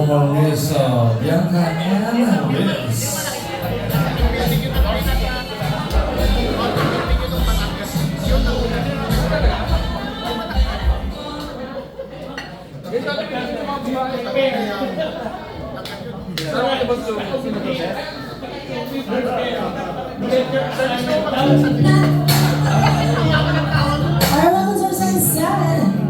como es Bianca Ana Luis. Alright, welcome to episode 7.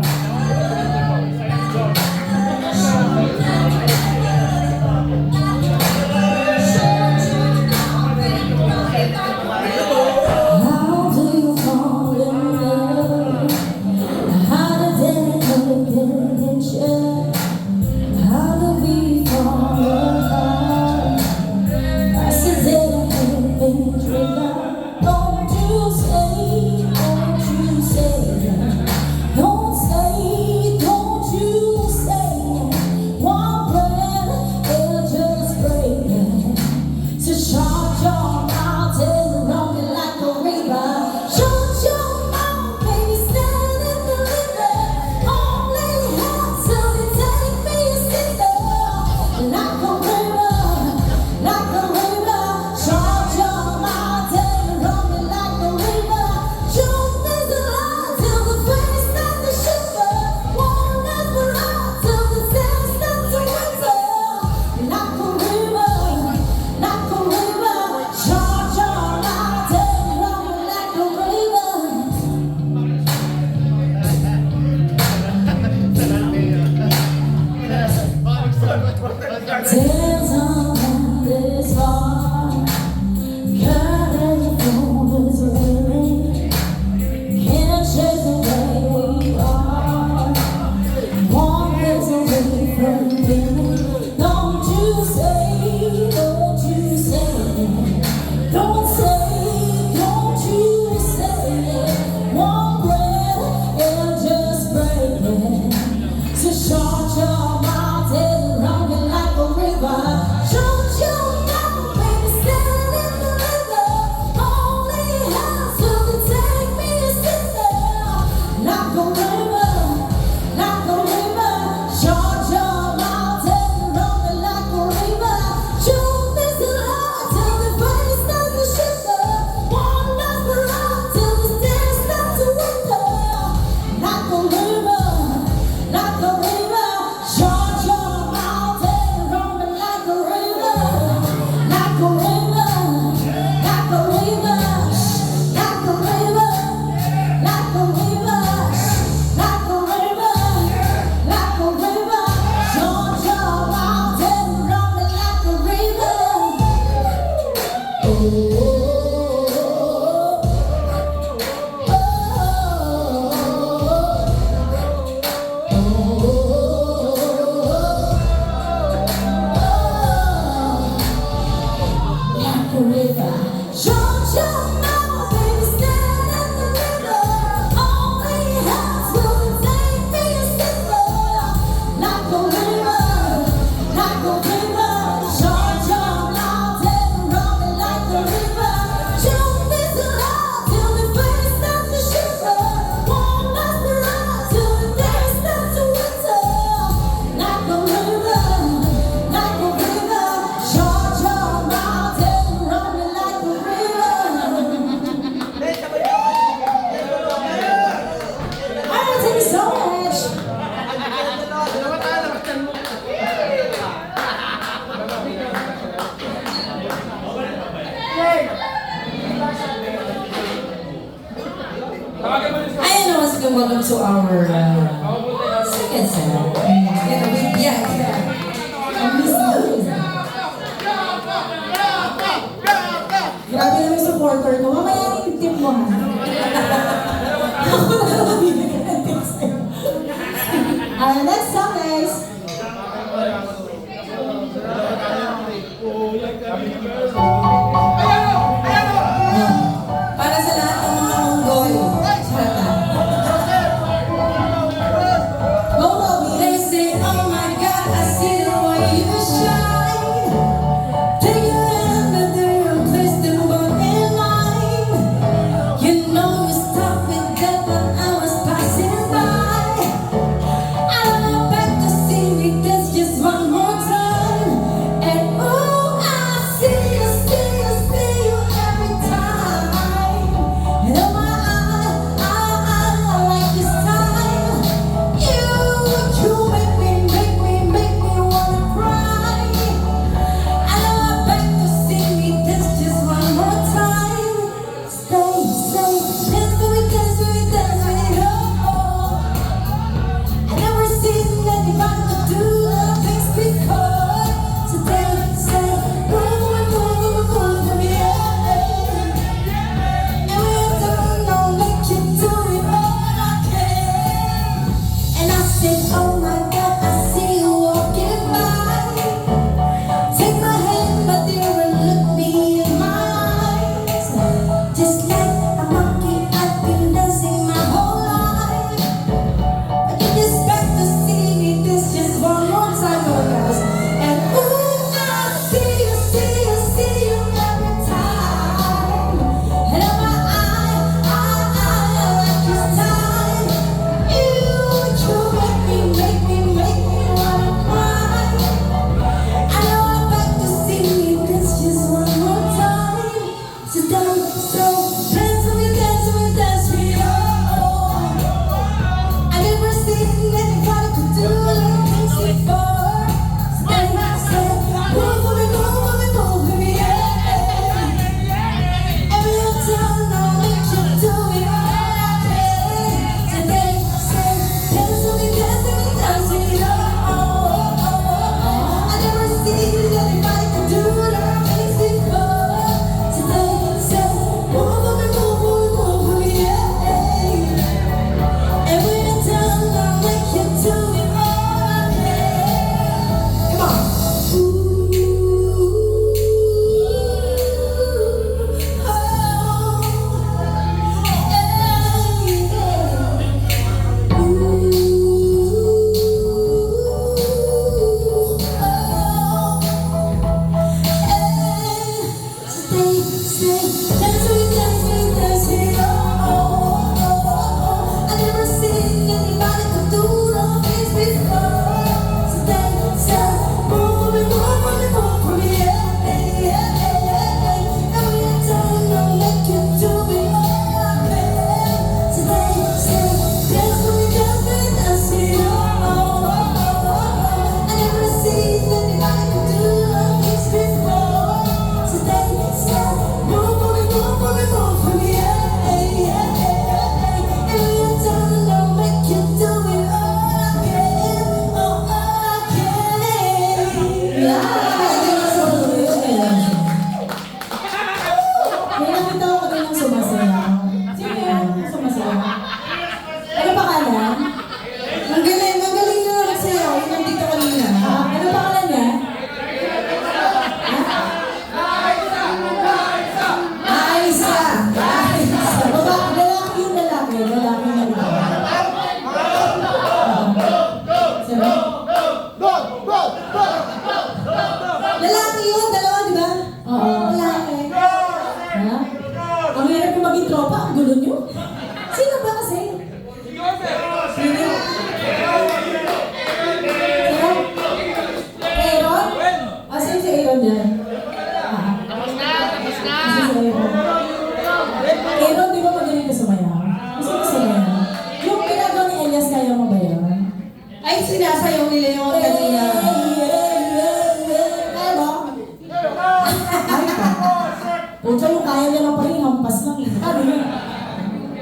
How do you fall in love? How did it begin? How do we fall apart? I said that I can't be triggered. Don't you say, don't you say, one breath will just break it. To charge your mouth and run me like a river. Shut your mouth, baby, stand in the river. Only have to take me a sinner. Like a river, like a river. Charge your mouth and run me like a river. Truth is a lie till the face starts to shiver. One last ride till the sand starts to whistle. Like a river, like a river. Charge your mouth and run me like a river. Dance on this heart, courage from this women. Can't chase away we are. One is away from being. Don't you say, don't you say, don't you say. One breath will just break it. So shut your mouth and run me like a river. Shut your mouth, baby, stand in the river. Only has to take me a sinner. Like a river, like a river. Shut your mouth and run me like a river. Truth is a lie till the face starts to shiver. One last ride till the sand starts to wither. Like a river, like a river. Shut your mouth and run me like a river. Like a river, like a river. Like a river, like a river. Like a river, like a river. Shut your mouth and run me like a river. Like a river. Shut your mouth, baby, stand in the river. Only hands will take me a sinner. Like a river, like a river. Shut your mouth and run me like a river. Truth is a lie till the face starts to shiver. One last ride till the day starts to wither. Like a river, like a river. Shut your mouth and run me like a river. Alright, thank you so much. Ayun naman sige, welcome to our second set. I miss you. Grabe naman yung supporter ko. Mamaya yung tip mo, ha? Ako na naman bibigyan ng tips sa'yo. Next song, guys. Para sa lahat ng mga mongol. Sarap. Go, Bobby. They say, oh my God, I see the way you shine. Take your hand and do your place to walk in line. You know you stopped me dead when I was passing by. I don't know back to see me this just one more time.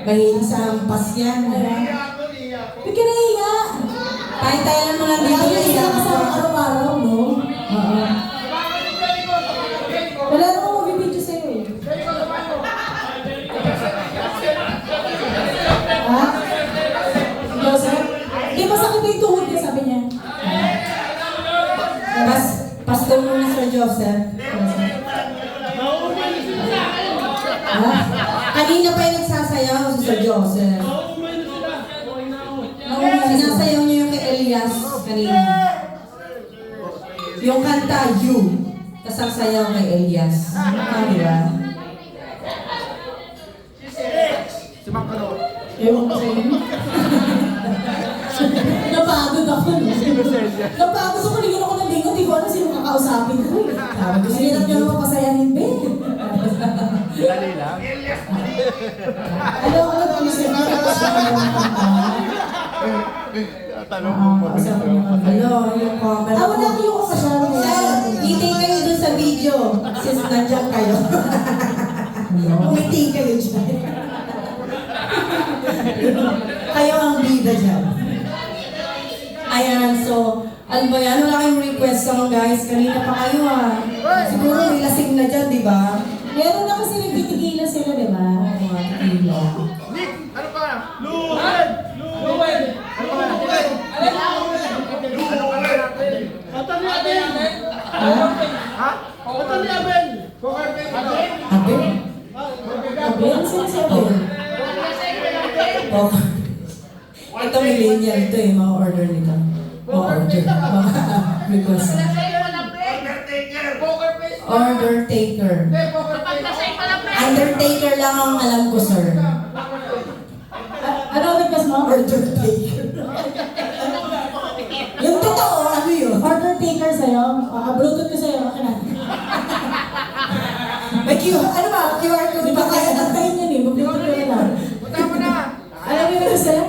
Mahilig sa ampas yan. Ba't ka nahiya? Tayo lang mga Lagi dito na sila yan. kasama araw-araw, no? Oo. Wala na akong mabibidyo sa'yo eh. Ha? Joseph? Di ba sakit yung tuhod niya, sabi niya? Pastor mo ni Sir Joseph. Ha? Kanina pa yung nagsasayaw si Sir Joseph. Sinasayaw niya yung kay Elias kanina. Yung kanta, You. Tapos ang sayaw kay Elias. Di ba? Ewan ko sa'yo. Napagod ako, no? Napagod ako, lingon ako ng lingon, di ko alam sino kakausapin ko. Sinirap niyo naman pasayahin, Ben. Dali lang. Alam ko na kung sino Tanong mo po. Ano, yung comment. wala ko yung kasama niya. Sir, meeting kayo dun sa video. Since nandiyan kayo. Meeting kayo dyan. Kayo ang bida dyan. Ayan, so, alam ba yan? Wala kayong request song, guys. Kanina pa kayo, Siguro may lasing na dyan, di ba? Meron na kasi nagtitigila sila, di ba? Mga tequila. Nick, ano pa? Luwen! Luwen! Ano pa? Kata ni Abel! Ha? Kata ni Abel! Abe? Abel, sino si Abel? Oh. Ito millennial ito mga order nito. Mga order. Mga request. Order taker. Undertaker lang ang alam ko, sir. Ano request mo? Order taker. Yung totoo, ano yun? Order taker sa'yo. Bluetooth ko sa'yo. Okay na. May ano ba? QR code Di ba ba kaya? kaya natayin yan eh? Mag-bluetooth ko na lang. Alam mo yung request sa'yo?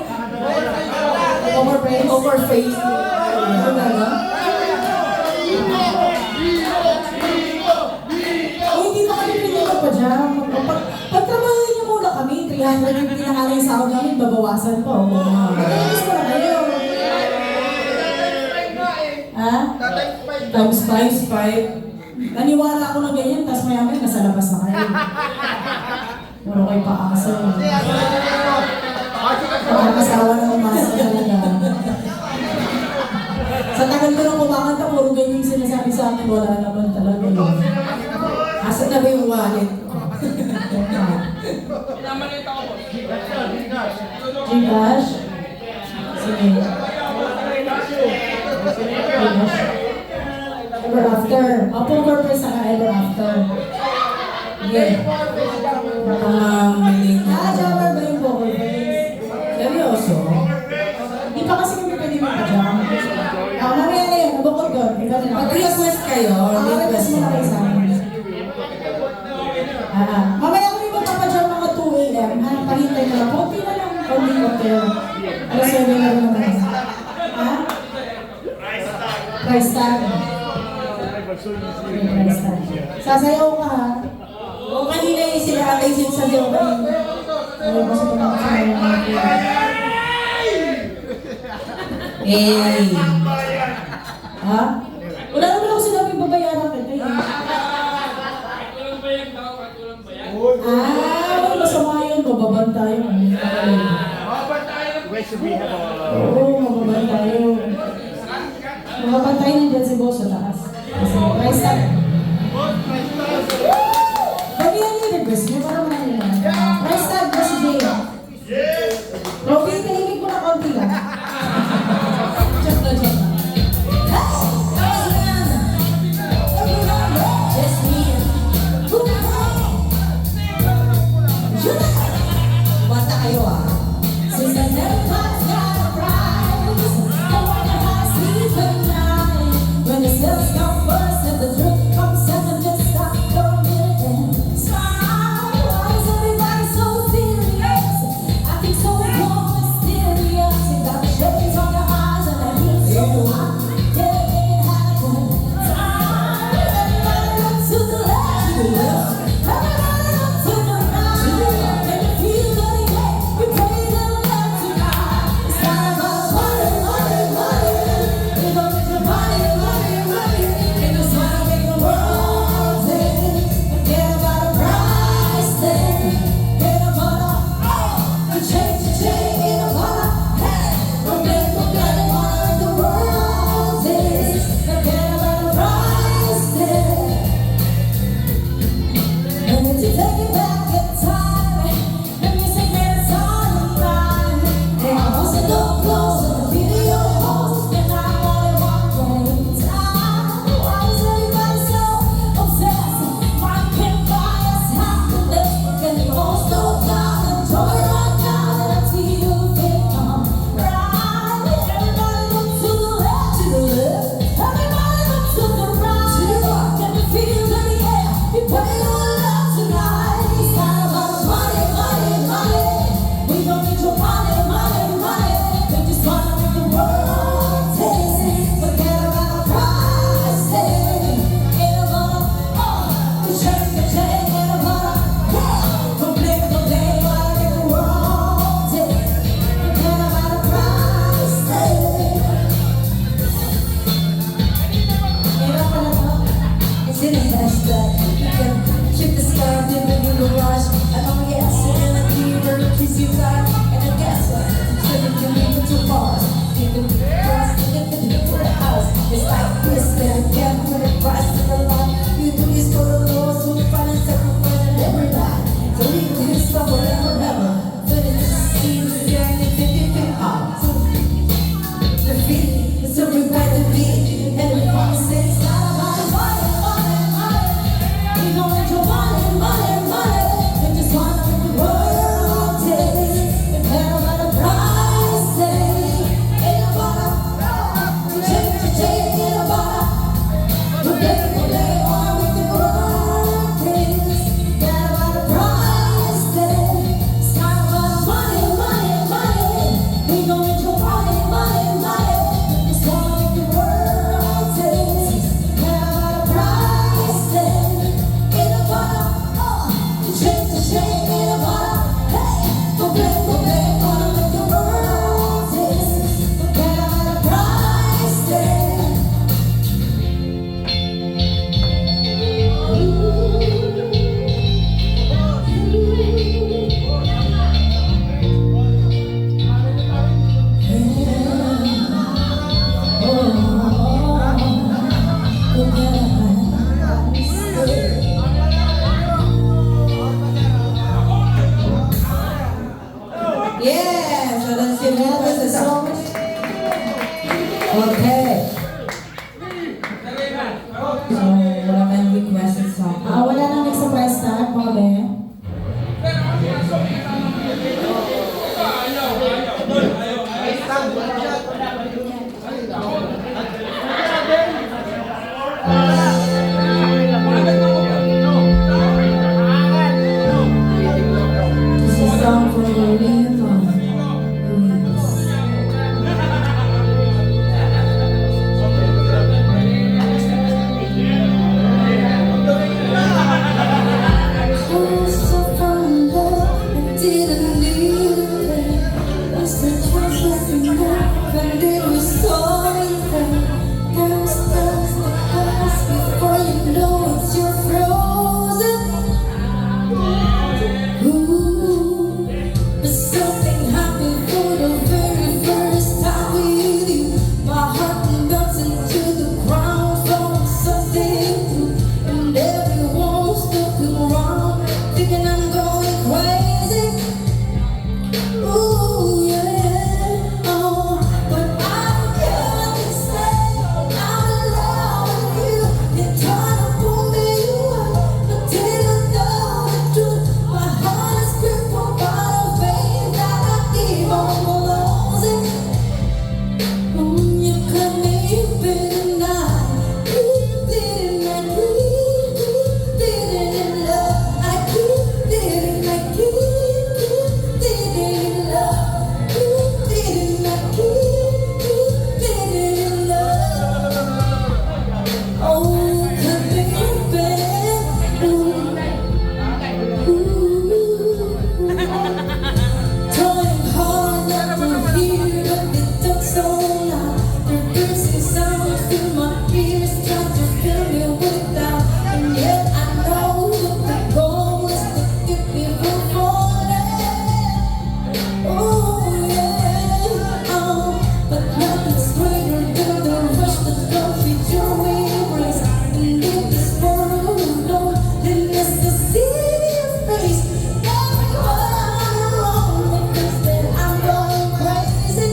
Overpraise? Overface. Ano ba na? Hindi pa kami pinila pa dyan. Pagtrabahoin niyo muna kami, 300 yung pinakala yung sahod namin, babawasan pa. Mag-alis mo na kayo. Ha? Times 5. Naniwala ako na ganyan, tapos maya-maya nasa labas na kayo. Puro kayo paasa. Nakakasawa na umasa talaga. Sa tagal ko nang kumakanta, puro ganyan yung sinasabi sa akin, wala naman talaga yun. Asa na ba yung wallet ko? Gcash? Sige. Gcash. Ever after. Poker face saka ever after. Yeah. Millennial. Jammer ba yung poker face? Seryoso? Di pa kasi kami pwede mag-jam. Mamaya na yun, nabukod doon. Ikaw na lang. Mag-request kayo. Request mo na kayo sa amin. Mamaya kami magpapajam mga 2 a.m. Pahintay na lang. Kunti na lang. Kunti cocktail. Alas 7 na rin naman. Ha? Price tag. Price tag. Sasayaw ka ha? O kanina yung sila atay sinasabi ko kanina. Ayaw kasi pagkakasayaw ng mga kaya. Eh. Ha? Wala naman ako sinabing babayaran kita eh. Wala masama yun. Bababanta yun. Where should we have Oo, mababanta yun. Mababantay nandiyan si boss sa taas. Kasi price tag. Ba't yan yung request niyo? Para manalo naman. Price tag ba si Jay? Robin, tahimik mo na konti lang. Joke na, joke na. Just me. Bata kayo Since I never got a prize, I wanna have sleep at night. When the Yes! So that's your request is song. Okay. So, wala kayong requested song. Wala nang nagsa-press start, mga be. This is a song for Lorena Luis. Oh, so from love, I didn't need it. Was the choice enough, and it was so easy. There was times that pass before you know it's your frozen. Ooh, but something happened for the very first time with you. My heart melts into the ground from something new, and everyone's looking around, thinking I'm going crazy. Ooh, yeah, oh, but I can't say I'm in love with you. You're trying to pull me away, but didn't know the truth. My heart is crippled by the faith that I keep on losing. You cut me open and I didn't love. I didn't love. Oh, cut me open. Trying hard not to hear, but it took so long. Reversing sounds through my ears, trying to fill me with doubt. And yet I know that the goal is to keep me from falling. Oh yeah, oh, but nothing's greater than the rush that comes with your embrace. And if this world don't, then it's the city of face. Everyone wrong, because then I'm going crazy.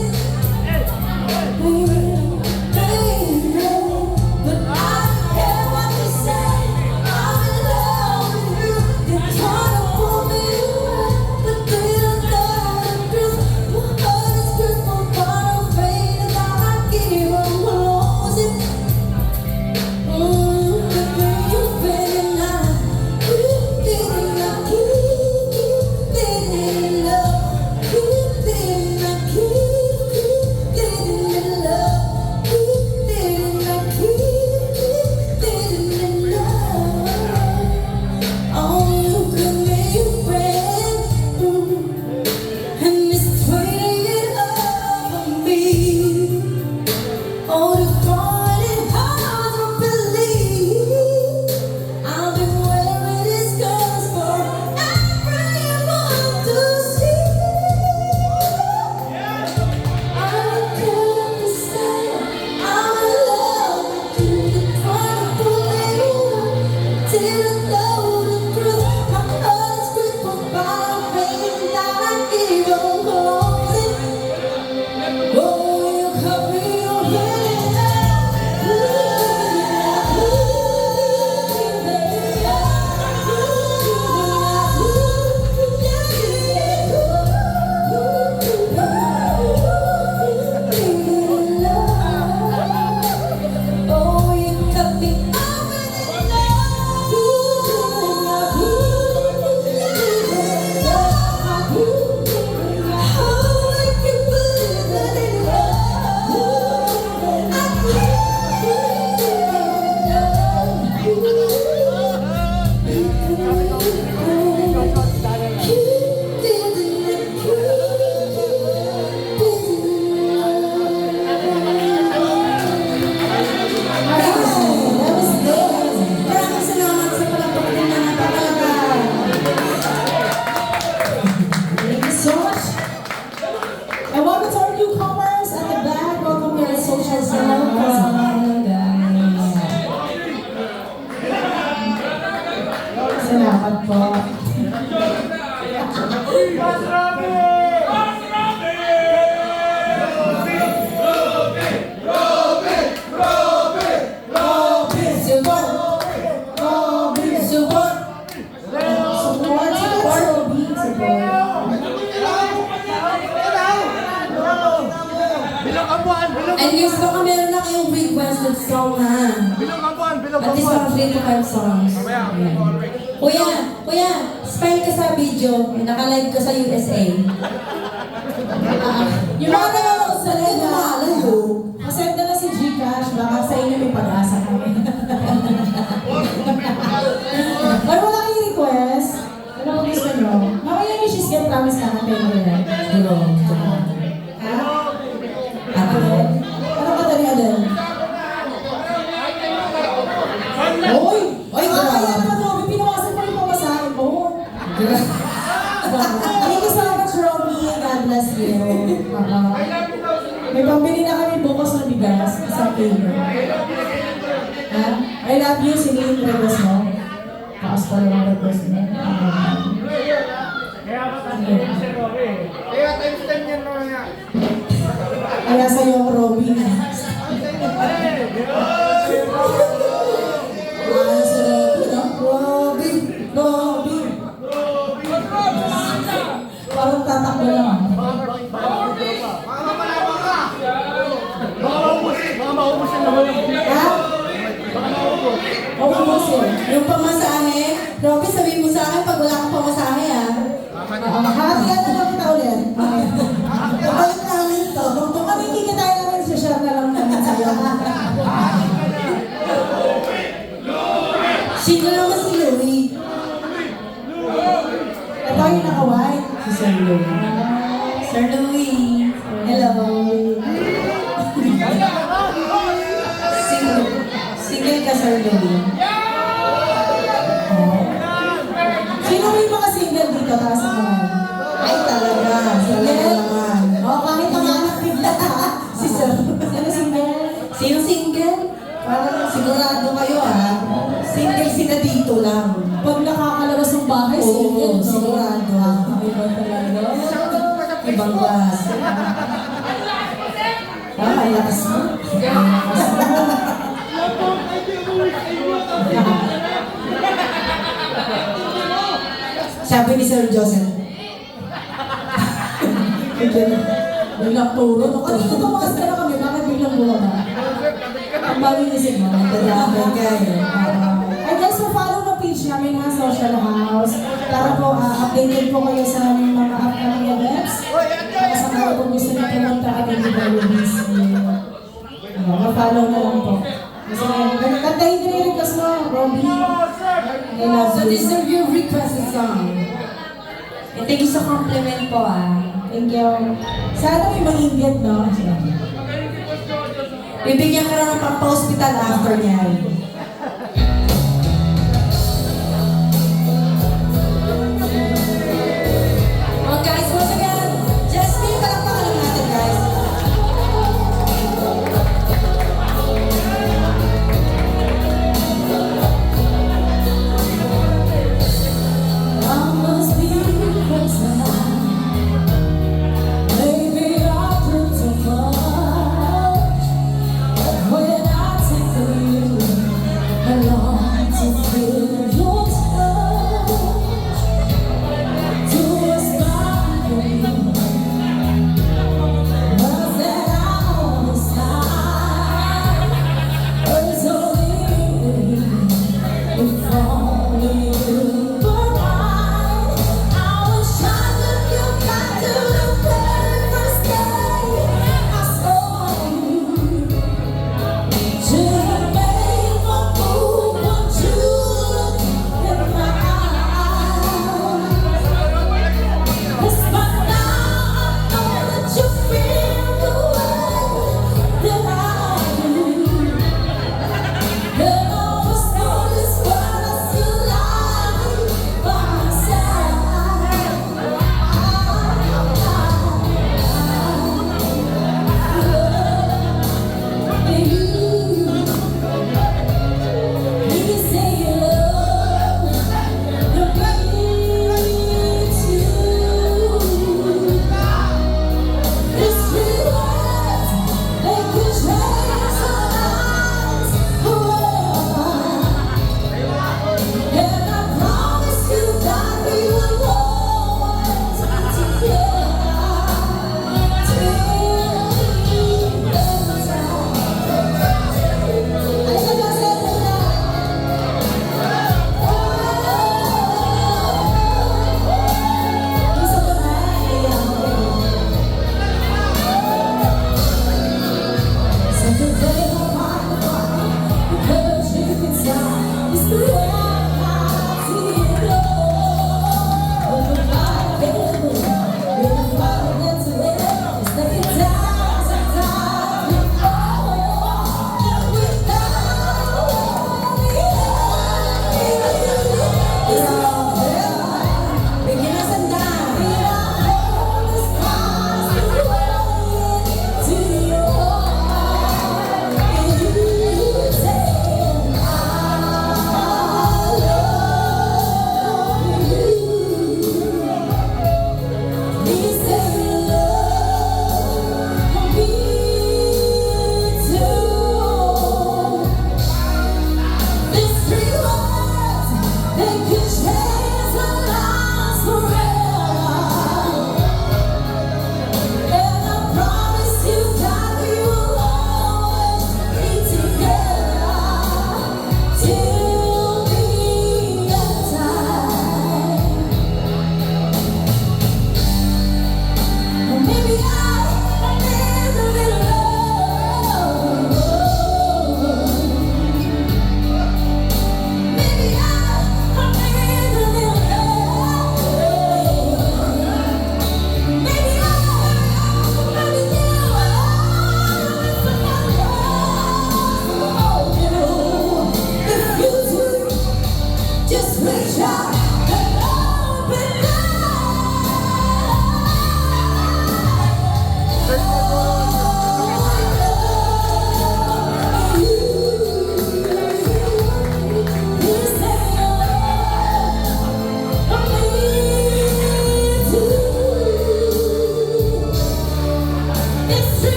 But I don't care what you say. I'm in love with you. You're trying to pull me away, but they don't know the truth. My heart is crippled by the pain that I keep on losing. But when you've been and I didn't love, didn't love, didn't love. Oh, you could make a friend, and it's waiting up for me. Oh, to find it hard to believe I've been wearing these scars for everyone to see. I don't care what you say, I'm in love with you. You're trying to pull me away, didn't know the truth. My heart is crippled by the pain that I keep on closing. Oh, you cut me open. Oh, you cut me open. Salamat po. Support! Support! Support, Bilog ang buwan! Bilog And guys, baka meron na kayong requested song ha. ang buwan! Bilog At least mga 3 to 5 songs. Kuya, smile ka sa video. Naka-live ka sa USA. Yung mga nanonood sa live na malayo, pasend na si Gcash, baka sa inyo may pag-asa kami. Or wala kayong request? Ano po gusto nyo? Mamaya may she's get promise na natin yun. Duro. Ha? Adel. Ano ka tali, Adel? Hoy! Oy, Kaya grabe. naman, Robby, pinawasan mo yung pamasahin mo. Thank you so much, Robby. God bless you. May pambili na kami bukas ng bigas. Isang kilo. Ha? I love you. Sino yung request mo? Taas pa lang ang request mo. Kaya times 10 yan mga. Kaya sa'yo ako, Robby. Ano sa Robby, no? Robby! Robby! Parang tatakbo lang. Baka maubos yung naman yung Ha? Oo, boss yun. Yung pamasahe, Robby, sabihin mo sa akin pag wala kang pamasahe ah. Hati-hati na lang kita ulit. Kapag namin to. Kung kami hindi ka tayo naman, share na lang namin sa'yo. Sino naman si Louie? Ito yung naka-white. Si Sir Louie. Sir Louie. Hello. Single ka, Sir Louie. Sino may mga single dito? Taas ang kamay. Ay, talaga. Talaga naman. Oo, kahit mga anak bigla. Si Sir. Sino single? Sino single? Parang sigurado kayo ah. Single sila dito lang. Pag nakakalabas ng bahay, Oo, single. no? sigurado. Iba talaga. Ibang klase. Ah, ang lakas mo. Ang lakas mo. Sabi ni Sir Joseph, Biglang turo. No? Kanina tumakas ka na kami, bakit biglang bumaba? Ang malinisip mo. nagdadamay kayo. Ay guys, so follow na page namin ha, Social House. Para po updated po kayo sa aming mga upcoming events. Para sa mga kung gusto niyo pumunta agad di ba yung ma-follow na lang po. Kasi kantahin din yung request mo, Robby. I love So this you. is your requested song. And thank you sa compliment po ah. Thank you. Sana may mag-inggit, no? Bibigyan ka na ng pampa-hospital after niyan. Oh guys, once again, Jasmine, palakpakan lang natin guys. I must be crazy. Maybe I drink too much. When I take the lead,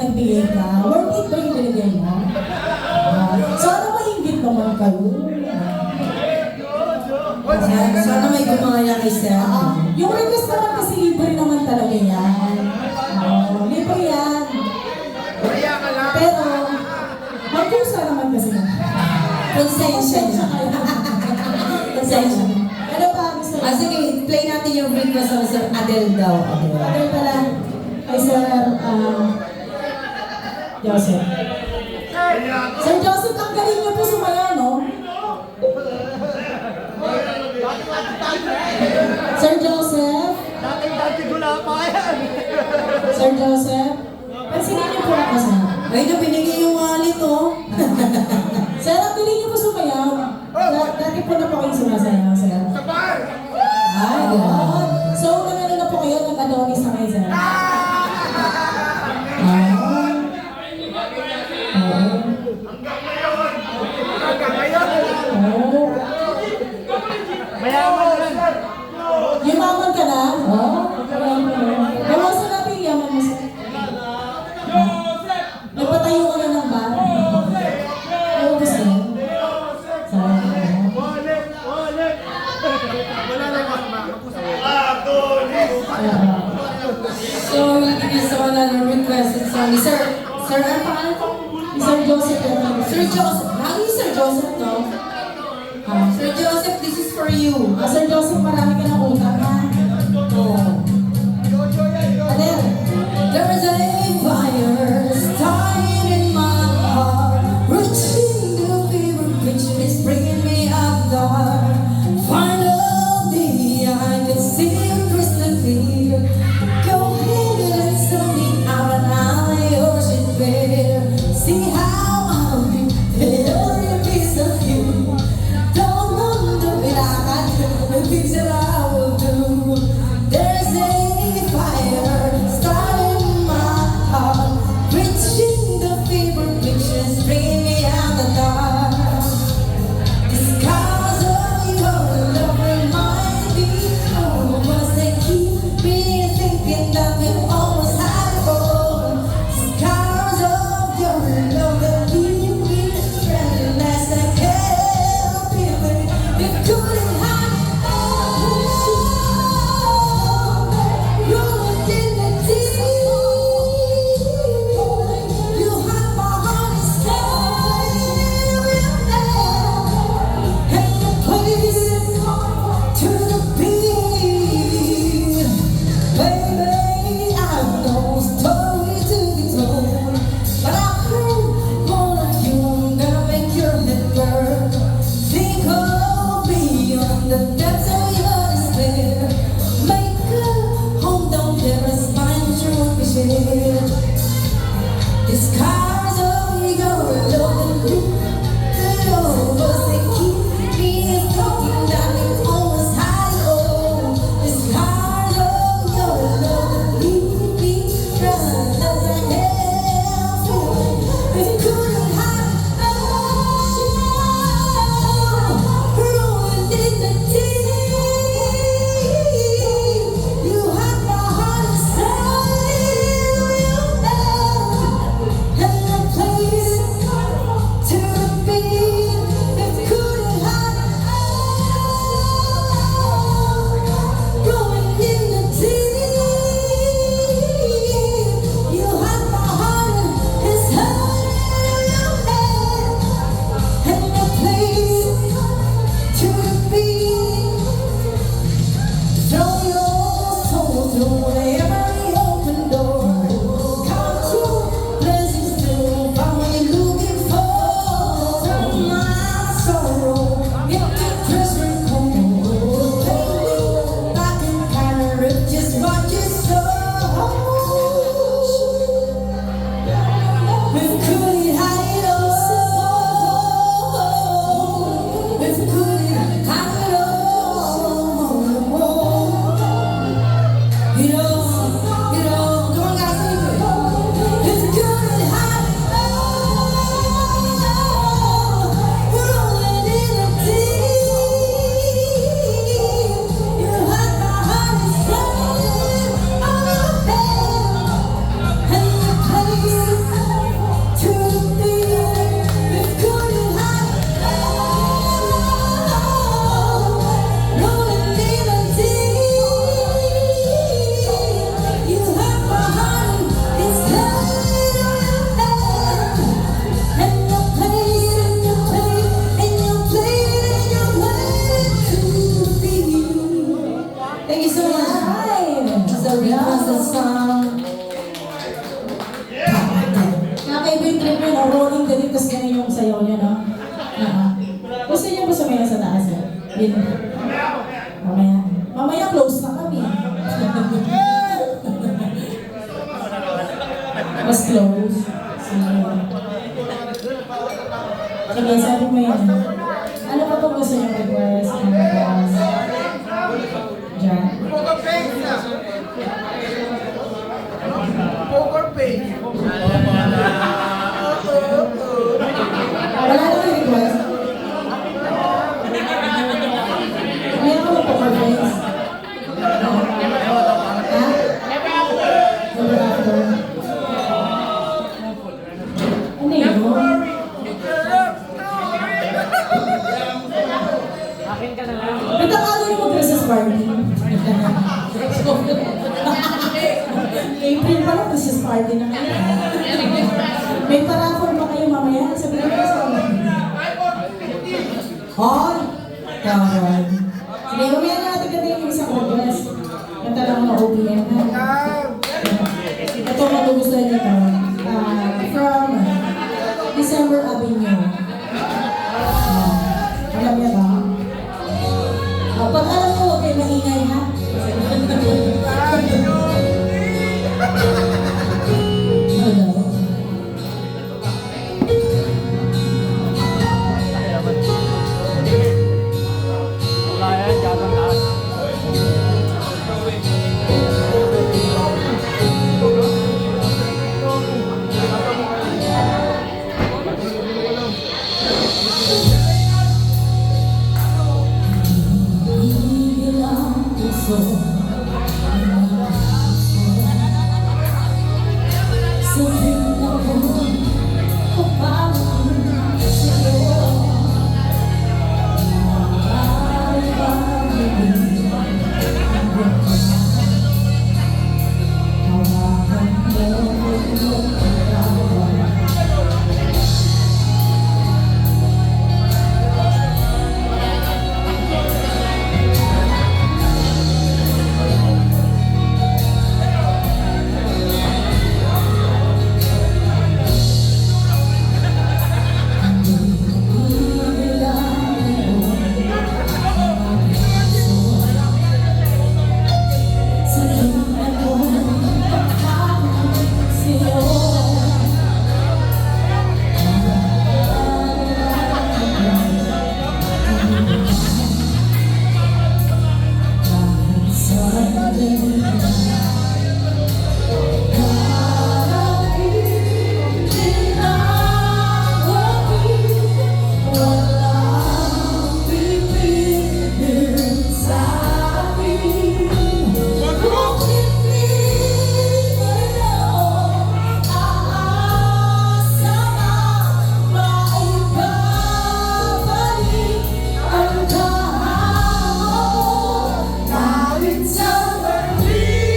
nagbigay ka. Worth it ba yung binigay mo? Sana maingit naman kayo. Sana may gumaya kay Sir. Yung request naman kasi libre naman talaga yan. Libre yan. Kaya ka lang. Pero, magkusa naman kasi na. Konsensya niya. Konsensya. Ano pa gusto mo? Sige, play natin yung request ng Sir Adele daw. Ano pala? Kay Sir Joseph. Sir Joseph, ang galing niyo po sumaya, no? Sir Joseph? Dati gula pa yan. Sir Joseph? Pansinin niyo po ako sa. Ay, na binigay yung wallet, oh. Sir, ang galing niyo po sumayaw. Dati po na po kayo sumasayaw, sir. Sa bar. Ay, God. So, nangano na po kayo, nag-adonis na kayo, sir. Hanggang ngayon. Oh. Mayaman lang. Yumaman ka na? Bawasan natin yung yaman mo, sir. Nagpatayo ka na ng bar? Oo, gusto mo? Salamat. Wallet. Wala na yung makusap. So, we'll give you some another requested song. Sir, ano pangalan ko? Sir Joseph. Sir Joseph. Lagi Sir Joseph, no? Sir Joseph, this is for you. Sir Joseph, marami ka ng utang, ha? Oh. Adele. There's a fire starting in my heart, reaching the fever pitch, it's bringing me up the heart. Finally, I can see you crystal clear. Go ahead and send me out an alley ocean fair. See how I'll be every piece of you. Don't wonder if I can Thank you so much. Sa requested song. Nakakaiba yung trip yun, rolling the deep, tapos ganun yung sayaw niya, no? Gusto niyo ba sumayaw sa taas yun? Yun. Mamaya. Mamaya close na kami. Mas close. Sige, sabi mo yun. Ano pa po gusto niyo request? Diyan. Poker face na. Poker face. Wala na kayo request? May ako na poker face. Ha? Never after. Ano yun? Nagkakalo yung mag-Christmas party. April pa lang, Christmas party na kayo. May parafor pa kayo mamaya sa breakfast. Hoy! Kawan. Sige, mamaya na natin ganda yung isang request. Kanta lang mga OPM, ha? Ito magugustuhan niyo ito. From December Avenue. Alam niya ba? Pag alam mo, huwag kayo maingay, ha? Hello? Summer breeze.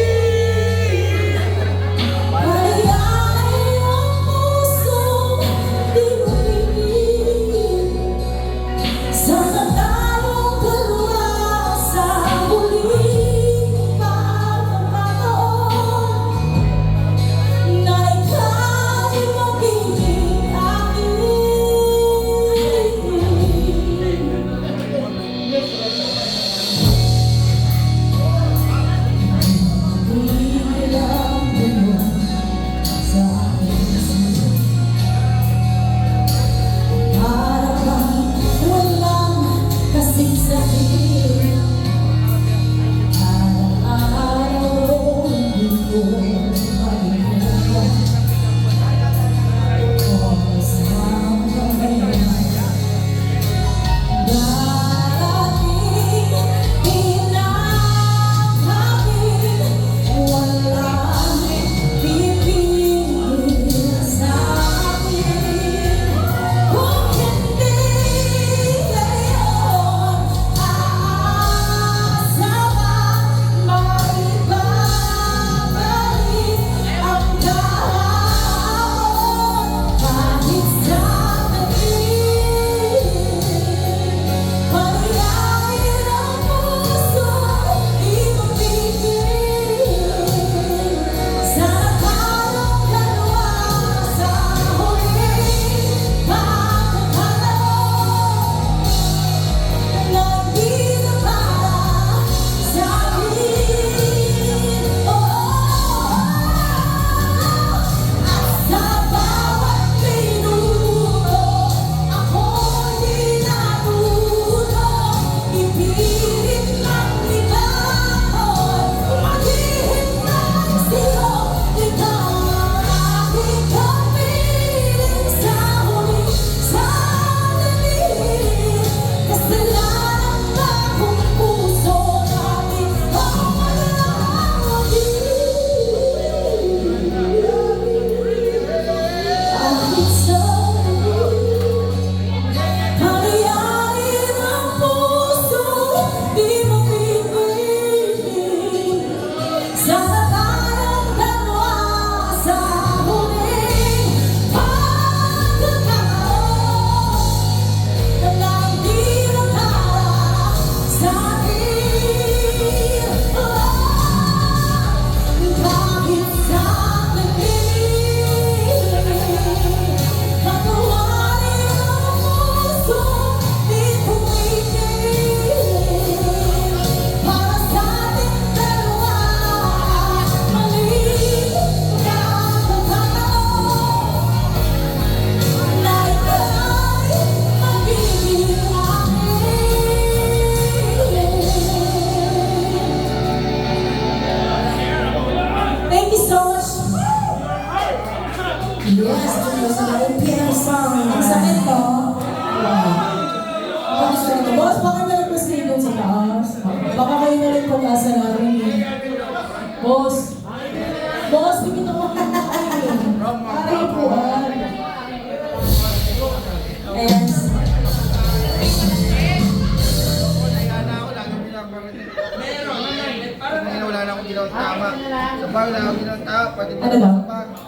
Ngayon wala na akong ginawang tama. Sa bahay wala akong ginawang tama. Pati Ano daw?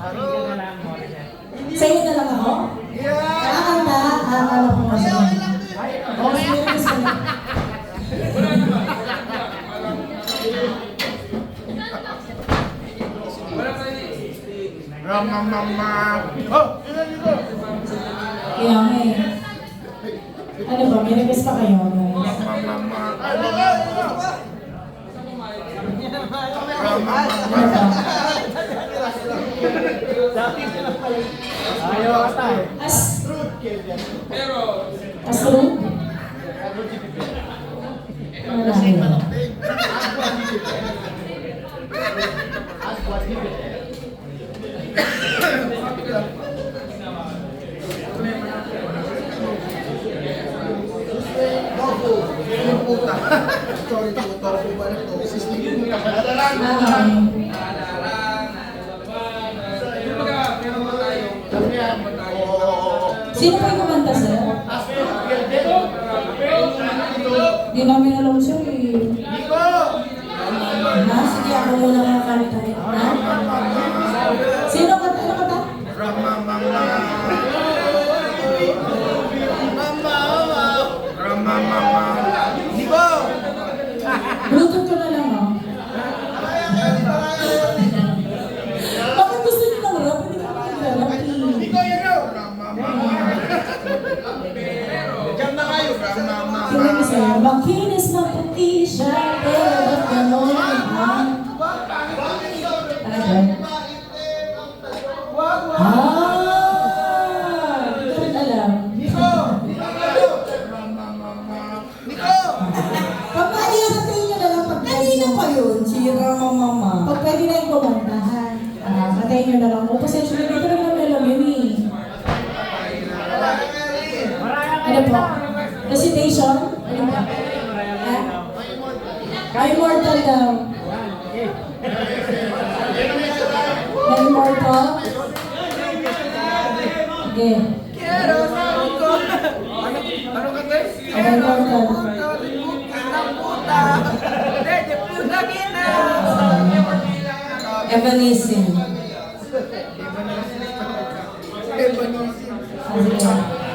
Ano? Sa inyo na lang ako? Yeah! Kakanta, akala ko nga siya. Okay, gusto niyo. Ramamama. Oh! Ilan dito? Kaya nga eh. Ano ba, may request pa kayo? Ramamama. Ano ba? Ayaw ka tayo. Astro? Wala yun. Sorry, tutor ko ba na to? Sino pa yung kumanta, sir? Hindi namin alam, sir. Ha? Sige, ako muna makakanta. Ha? Sino kanta? Ano kanta? Bluetooth ko na lang, oh. Bakit gusto niyo ng rap? Hindi ka mag-rap. Sino yung sa'yo? Makinis maputi siya, pero ba't gano'n ang Ano? Hindi ko alam. Pagpali ka sa inyo na lang pagpali na pa yun, Chira Mama. Pagpali na yung kumantahan. Katayin nyo na lang. O, pasensya na dito lang alam yun eh. Ano po? Recitation? Ano ba? Ha? Immortal daw. Immortal? Sige. Ano ka tayo? Immortal. Evanism.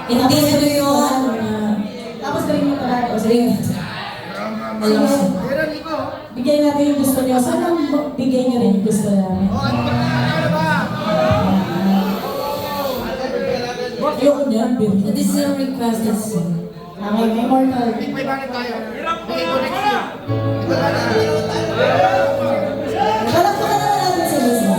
Hindi ito yun. Tapos rin mo talaga. O sige. Bigay natin yung gusto niyo. Sana bigay niyo rin yung gusto namin. Ayoko niyan, Bill. This is a requested song. Okay, may immortal. May banit tayo. Bigay ko next year. Palakpakan naman natin sa Lisa.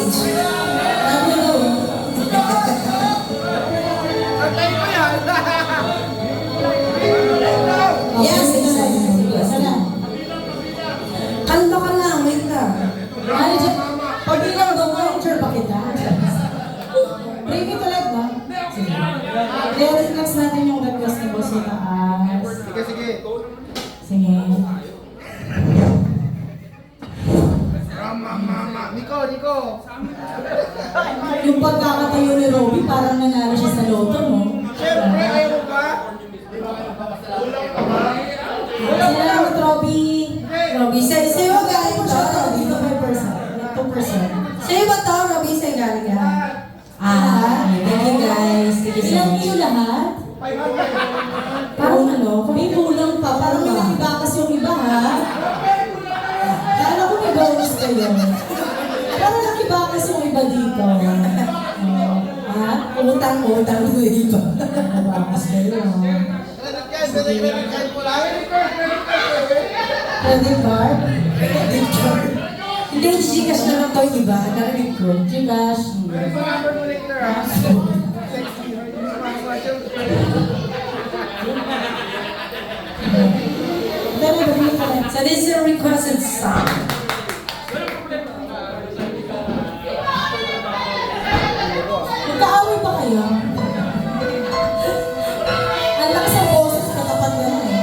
stage. Love you, go. Antay ko yan. Yes, sige, excited. sige. Asa na? Kanta ka lang, wait lang. Ano dyan? Pag bilang daw, manager pa kita. Break it ulit ba? Sige. I-reflex natin yung request ni Boss sa taas. Sige, sige. Sige. Mama. Nico. Yung pagkakatayo ni Robby, parang nanalo siya sa loto, no? Siyempre, ayaw mo ba? Salamat, Robby. Robby, sa'yo galing Ito to. siya, dito 5%. 2%. Sa'yo ba to, Robby? Sa'yo galing yan? Thank you guys. Thank you so Ilang much. iyo lahat? 500. Parang ano, may kulang pa. Parang may nakibakas yung iba, ha? Kala ko may bonus kayo. Parang nakibakas yung iba dito. Ha? Utang mo dito. Nakibakas kayo, ha? Credit card mo lang. Credit card? Hindi, Gcash na lang to yung iba. Narinig ko. Gcash. Ano sa number mo later, ha? Sexy. Dali, dali ka lang. So this is a requested song. Magkaaway pa kayo? Ang lakas ng boses, katapat na lang eh.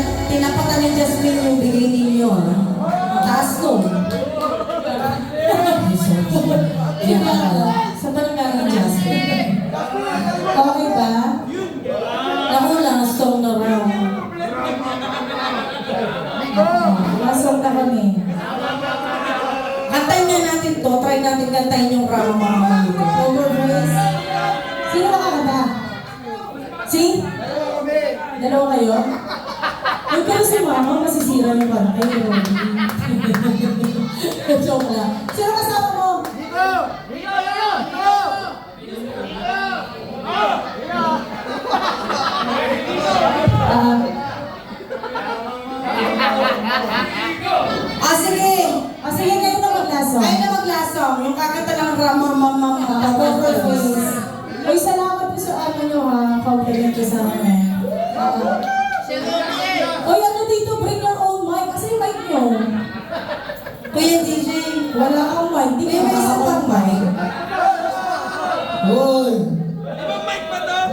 tinapatan ni Jasmine yung bigay ninyo, ha? Taas to. Sa palangga ng Jasmine. Okay ba? Naku lang, song na raw. Masong na kami. Kantayin nga natin to. Try natin kantayin yung Rama mga mamita. Over voice. Sino makakanta? Si? Dalawa kayo? Huwag kayo si Mama, masisira yung kanta. Joke lang. Sino kasama mo? Sige. Sige, kayo na maglasong. Kayo na maglasong. Yung kakanta ng Rama Mama Over voice. Uy, salamat po sa ano nyo ha. Compliment ko sa amin. Uy, ano dito? Bring your own mic. Kasi yung mic nyo. Kuya DJ, wala kang mic. Di ba may isa pang mic? Hoy!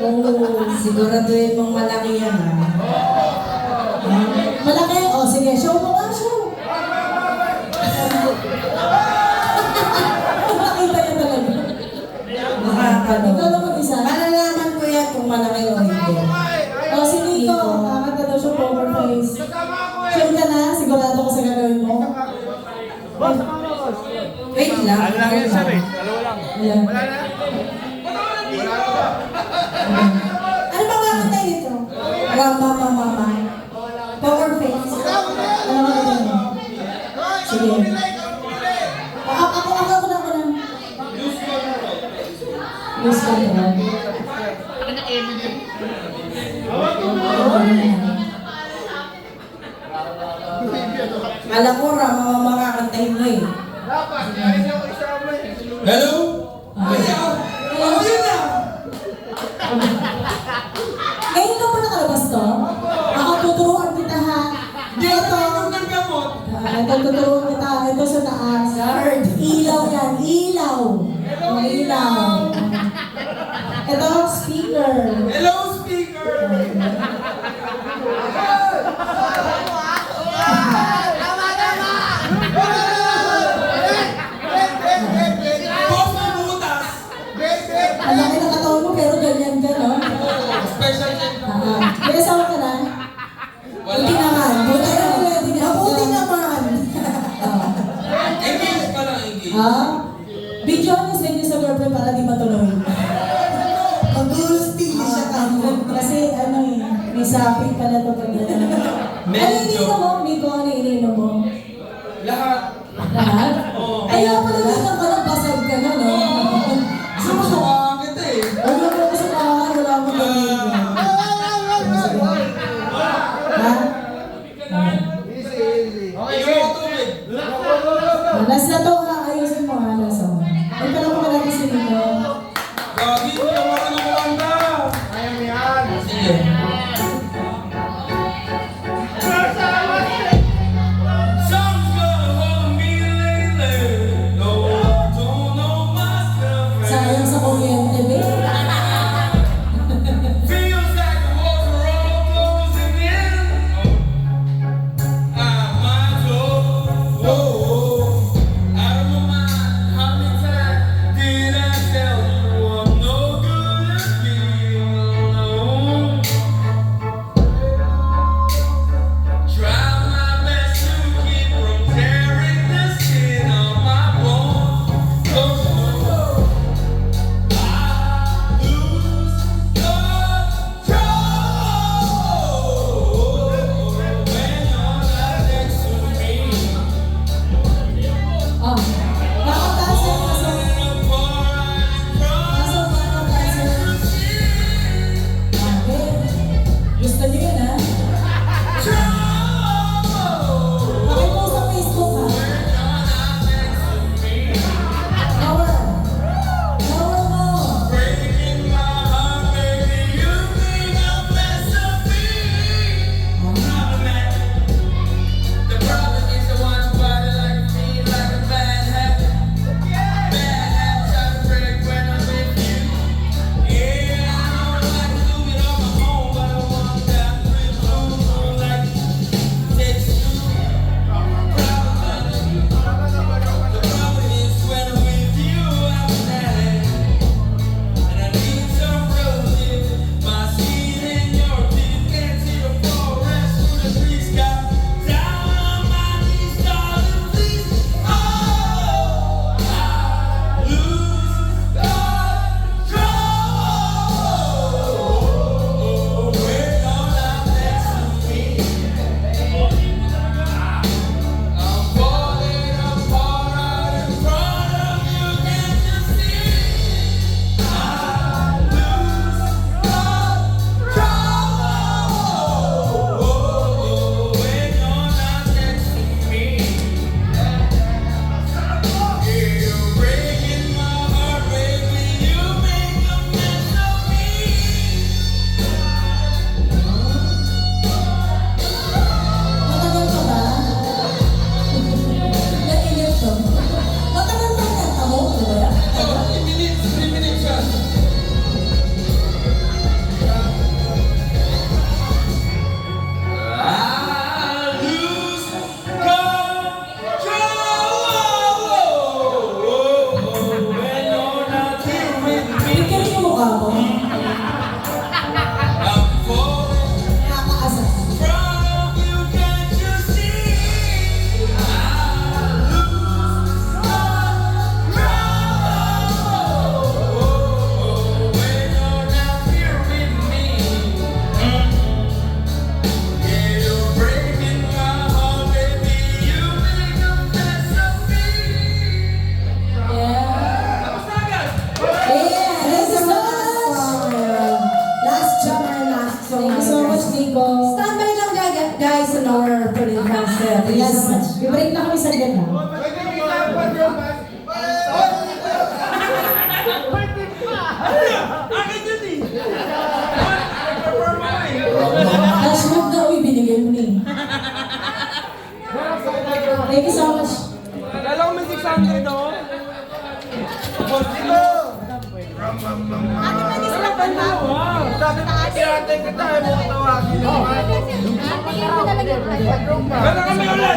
Oo, siguraduhin mong malaki yan ha. Malaki? O sige, show mo nga, show. Nakita niya talaga. Nakakano. Ikaw lang mag-isa. Malalaman ko yan kung malaki o hindi. O si Nico, kakanta daw siya poker face. Sure ka na? Sigurado ko sa gagawin mo? Wait lang. Ano lang yun, sir eh? Dalawa lang. Ayan. Wala na? Ano ba kakanta nito? Rama Mama. Poker face. Ano ba kakanta niyo? Sige. Ako na. Lose control. Alam ko, Rama Mama kakantahin mo eh. Dapat, kaya yung isama eh. Hello? Yun na! Ngayon ka pa nakalabas to? Ako tuturuan kita ha. Ito. Ito tuturuan kita. Ito sa taas. Ilaw yan. Ilaw. Ilaw. Ito, speaker. Hello, speaker! Boss na butas! Ang laki ng katawan mo pero ganyan ka, no? Special check. May asawa ka na? Buti naman. Buti naman. Engage pa lang, engage. Video niyo sa inyo sa girlfriend para di matuloy. Pag-gusti siya kamo. Kasi ano eh, may saping pala ito pag Ano ininom mo? Nico, ano ininom mo? Lahat. Lahat? Oo. Kaya pala ininom ka lang, basag ka na, no? Susukaan kita eh. Wala mo ko sa kahan, wala mo pamilya. Ha? Ikaw ako tubig. Last na to ha, ayusin mo ha, last mo. Ay, pala ko malaki si Nico. Gagi, hindi ako marunong kumanta. Kaya mo yan. Sige. Someone's gonna hold me lately. No, I don't know myself. I-break na kami sa ganda. Pwede kita pa, Jomas. Akin yun eh. Nag-perform ako eh. Cash move na, uy, binigay mo na eh. Thank you so much. Kala ko may 600 ako. Dito! Wow! Sabi ko, kinatay kita, ay mo tawagin. Gano'n kami ulit!